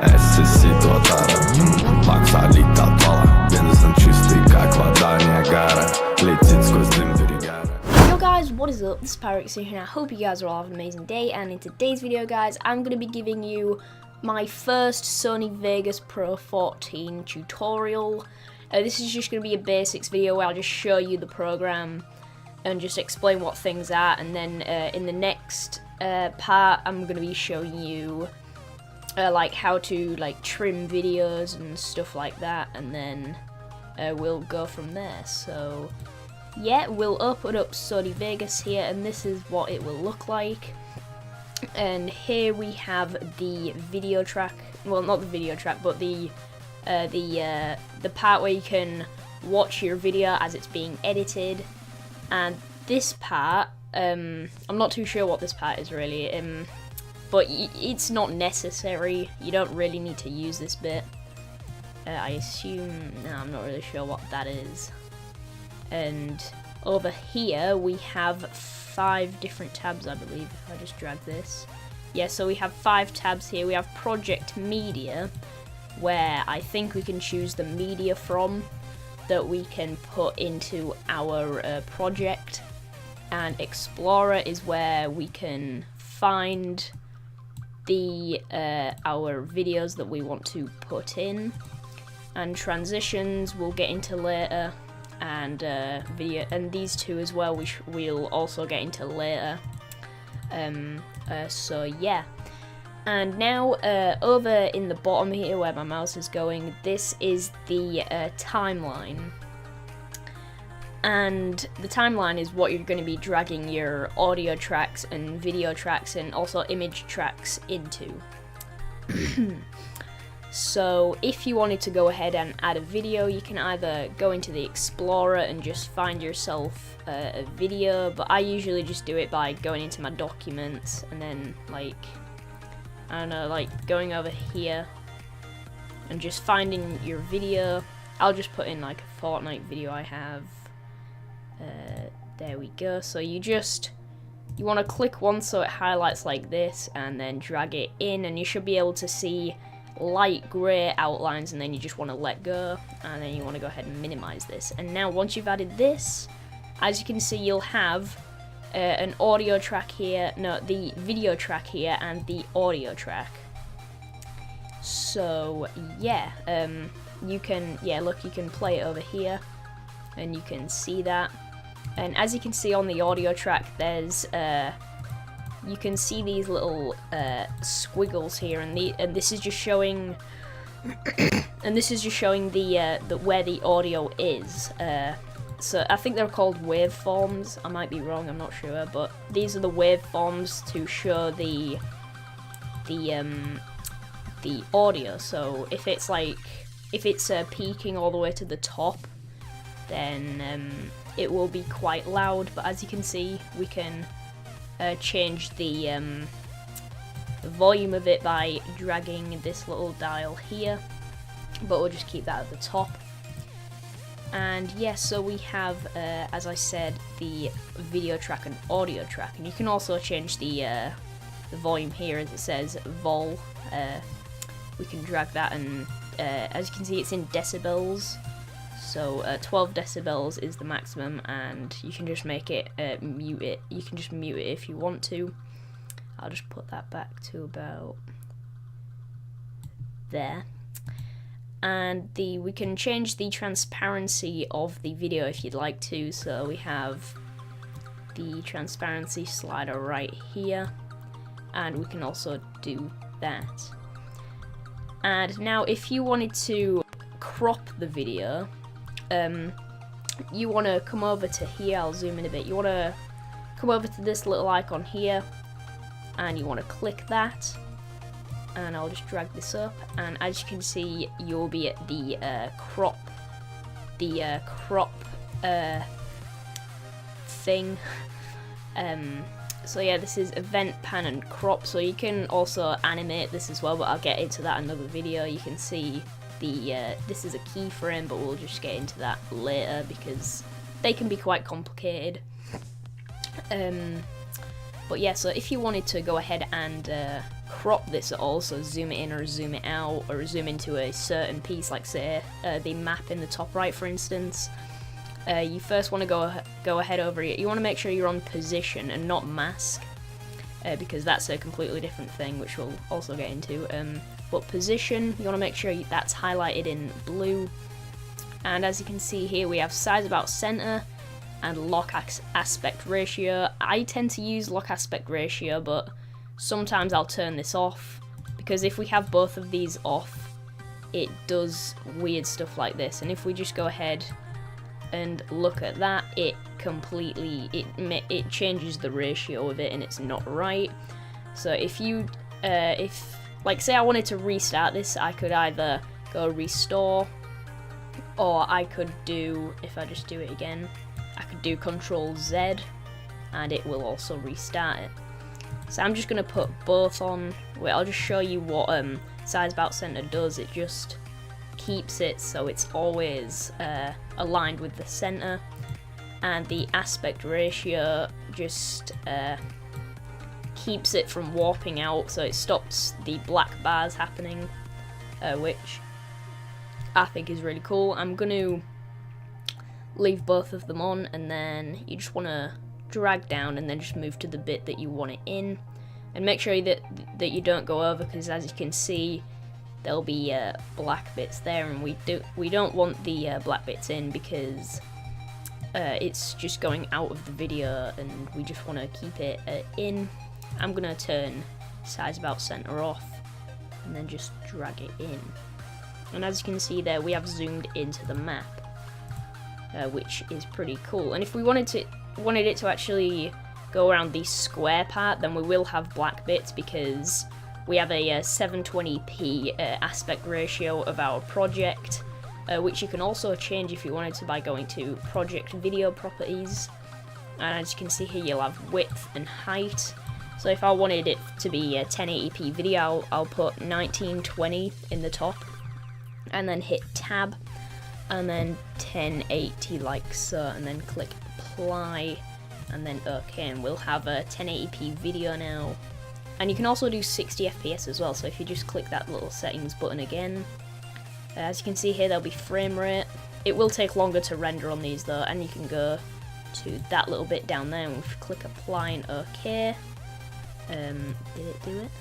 Yo guys, what is up? This is Pyrex here, and I hope you guys are all having an amazing day. And in today's video, guys, I'm going to be giving you my first Sony Vegas Pro 14 tutorial. This is just going to be a basics video where I'll just show you the program and just explain what things are, and then in the next part I'm going to be showing you like how to like trim videos and stuff like that, and then we'll go from there. So yeah, we'll open up Sony Vegas here, and this is what it will look like. And here we have the video track, well, not the video track, but the part where you can watch your video as it's being edited. And this part, I'm not too sure what this part is really, but it's not necessary. You don't really need to use this bit. I assume, no, I'm not really sure what that is. And over here we have 5 different tabs, I believe, if I just drag this. Yeah, so we have 5 tabs here. We have Project Media, where I think we can choose the media from that we can put into our project. And Explorer is where we can find the our videos that we want to put in. And Transitions we'll get into later, and video, and these two as well we'll also get into later. So yeah, and now over in the bottom here where my mouse is going, this is the timeline. And the timeline is what you're going to be dragging your audio tracks and video tracks and also image tracks into. So if you wanted to go ahead and add a video, you can either go into the Explorer and just find yourself a video, but I usually just do it by going into my documents and then, like, I don't know, like going over here and just finding your video. I'll just put in like a Fortnite video I have. There we go. So you want to click once so it highlights like this, and then drag it in, and you should be able to see light grey outlines, and then you just want to let go, and then you want to go ahead and minimize this. And now once you've added this, as you can see, you'll have an audio track here, no, the video track here and the audio track. So yeah, you can, yeah, look, you can play it over here and you can see that. And as you can see on the audio track, there's you can see these little squiggles here, and this is just showing and this is just showing the where the audio is. So I think they're called waveforms. I might be wrong, I'm not sure, but these are the waveforms to show the audio. So if it's like, if it's peaking all the way to the top, then it will be quite loud. But as you can see, we can change the volume of it by dragging this little dial here, but we'll just keep that at the top. And yeah, so we have, as I said, the video track and audio track, and you can also change the volume here, as it says vol. We can drag that, and as you can see, it's in decibels. So 12 decibels is the maximum, and you can just make it mute it. You can just mute it if you want to. I'll just put that back to about there. And we can change the transparency of the video if you'd like to. So we have the transparency slider right here, and we can also do that. And now if you wanted to crop the video, you want to come over to here. I'll zoom in a bit. You want to come over to this little icon here, and you want to click that, and I'll just drag this up, and as you can see, you'll be at the crop thing. So yeah, this is event, pan, and crop. So you can also animate this as well, but I'll get into that in another video. You can see this is a keyframe, but we'll just get into that later because they can be quite complicated. But yeah, so if you wanted to go ahead and crop this at all, so zoom it in or zoom it out, or zoom into a certain piece, like say the map in the top right, for instance, you first want to go ahead over it. You want to make sure you're on position and not mask, because that's a completely different thing, which we'll also get into. But position, you want to make sure that's highlighted in blue. And as you can see here, we have size about center and lock aspect ratio. I tend to use lock aspect ratio, but sometimes I'll turn this off, because if we have both of these off, it does weird stuff like this. And if we just go ahead and look at that, it completely, it changes the ratio of it, and it's not right. So if you, like say I wanted to restart this, I could either go restore, or I could do, if I just do it again, I could do Control Z, and it will also restart it. So I'm just going to put both on. Wait, I'll just show you what size about center does. It just keeps it so it's always aligned with the center, and the aspect ratio just keeps it from warping out, so it stops the black bars happening, which I think is really cool. I'm going to leave both of them on, and then you just want to drag down and then just move to the bit that you want it in, and make sure that you don't go over, because as you can see there'll be black bits there, and we don't want the black bits in, because it's just going out of the video, and we just want to keep it in. I'm gonna turn size about center off and then just drag it in, and as you can see there, we have zoomed into the map, which is pretty cool. And if we wanted it to actually go around the square part, then we will have black bits, because we have a 720p aspect ratio of our project, which you can also change if you wanted to by going to project video properties. And as you can see here, you'll have width and height. So if I wanted it to be a 1080p video, I'll put 1920 in the top, and then hit tab, and then 1080 like so, and then click apply, and then OK, and we'll have a 1080p video now. And you can also do 60 FPS as well, so if you just click that little settings button again, as you can see here, there'll be frame rate. It will take longer to render on these though, and you can go to that little bit down there, and if you click apply and OK, did it do it?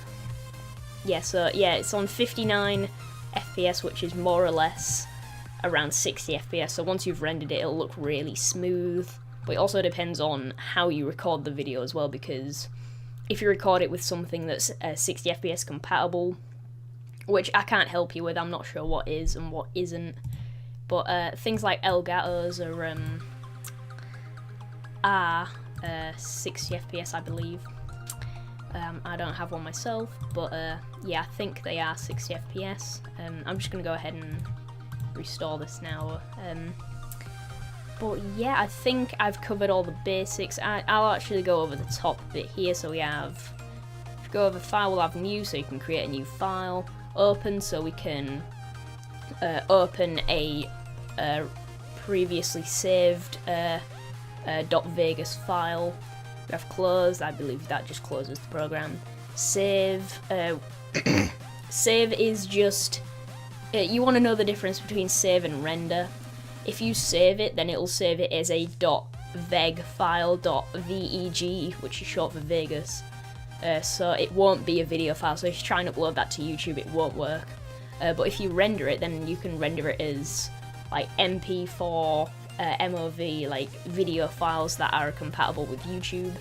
Yeah, so yeah, it's on 59 FPS, which is more or less around 60 FPS, so once you've rendered it, it'll look really smooth. But it also depends on how you record the video as well, because if you record it with something that's 60 FPS compatible, which I can't help you with, I'm not sure what is and what isn't, but things like Elgato's are 60 FPS, I believe. I don't have one myself, but yeah, I think they are 60 FPS. I'm just going to go ahead and restore this now. But yeah, I think I've covered all the basics. I'll actually go over the top bit here. So we have, if you go over file, we'll have new, so you can create a new file. Open, so we can open a previously saved .vegas file. We have close, I believe that just closes the program. Save, save is just, you want to know the difference between save and render. If you save it, then it'll save it as a .veg file, .veg, which is short for Vegas. So it won't be a video file, so if you try and upload that to YouTube, it won't work. But if you render it, then you can render it as like MP4, MOV, like video files that are compatible with YouTube.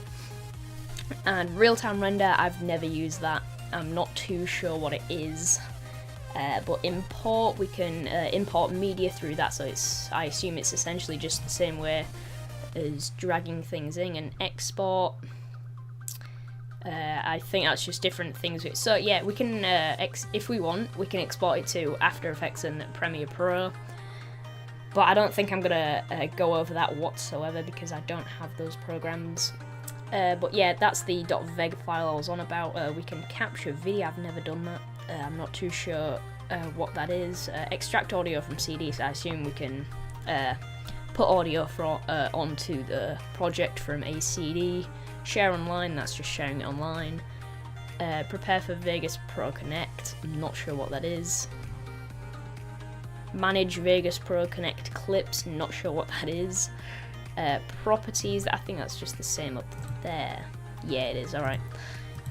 And real-time render, I've never used that. I'm not too sure what it is. But import, we can import media through that, so I assume it's essentially just the same way as dragging things in. And export, I think that's just different things. So yeah, we can, if we want, we can export it to After Effects and Premiere Pro. But I don't think I'm going to go over that whatsoever, because I don't have those programs. But yeah, that's the .veg file I was on about. We can capture video, I've never done that. I'm not too sure what that is. Extract audio from CDs, I assume we can put audio onto the project from a CD. Share online, that's just sharing it online. Prepare for Vegas Pro Connect, I'm not sure what that is. Manage Vegas Pro Connect clips, not sure what that is. Properties, I think that's just the same up there. Yeah, it is, alright.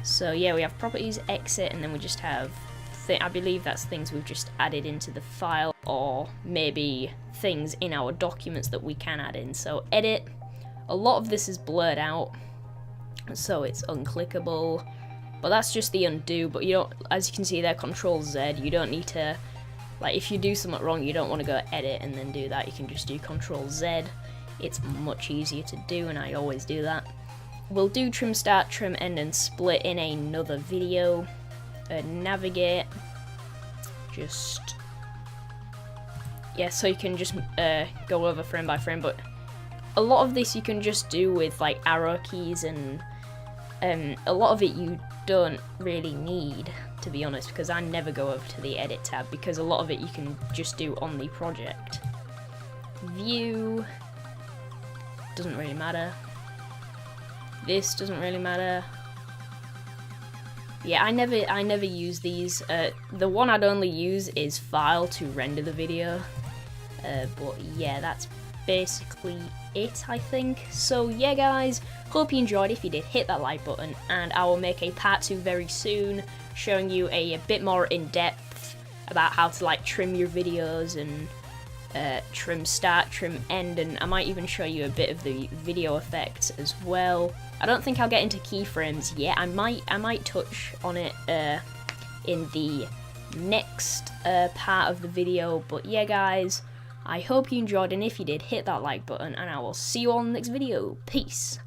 So yeah, we have properties, exit, and then we just have, I believe that's things we've just added into the file, or maybe things in our documents that we can add in. So edit, a lot of this is blurred out, so it's unclickable, but that's just the undo. But you don't, as you can see there, Control Z, you don't need to, like if you do something wrong, you don't want to go edit and then do that, you can just do Control Z. It's much easier to do, and I always do that. We'll do trim start, trim end, and split in another video. Navigate, just, yeah, so you can just go over frame by frame, but a lot of this you can just do with like arrow keys, and a lot of it you don't really need, to be honest, because I never go over to the edit tab, because a lot of it you can just do on the project. View, doesn't really matter. This doesn't really matter. Yeah, I never use these. The one I'd only use is file to render the video. But yeah, that's basically it, I think. So yeah, guys, hope you enjoyed. If you did, hit that like button, and I will make a part 2 very soon, showing you a bit more in depth about how to like trim your videos and trim start, trim end, and I might even show you a bit of the video effects as well. I don't think I'll get into keyframes yet. I might touch on it in the next part of the video. But yeah, guys, I hope you enjoyed, and if you did, hit that like button, and I will see you all in the next video. Peace.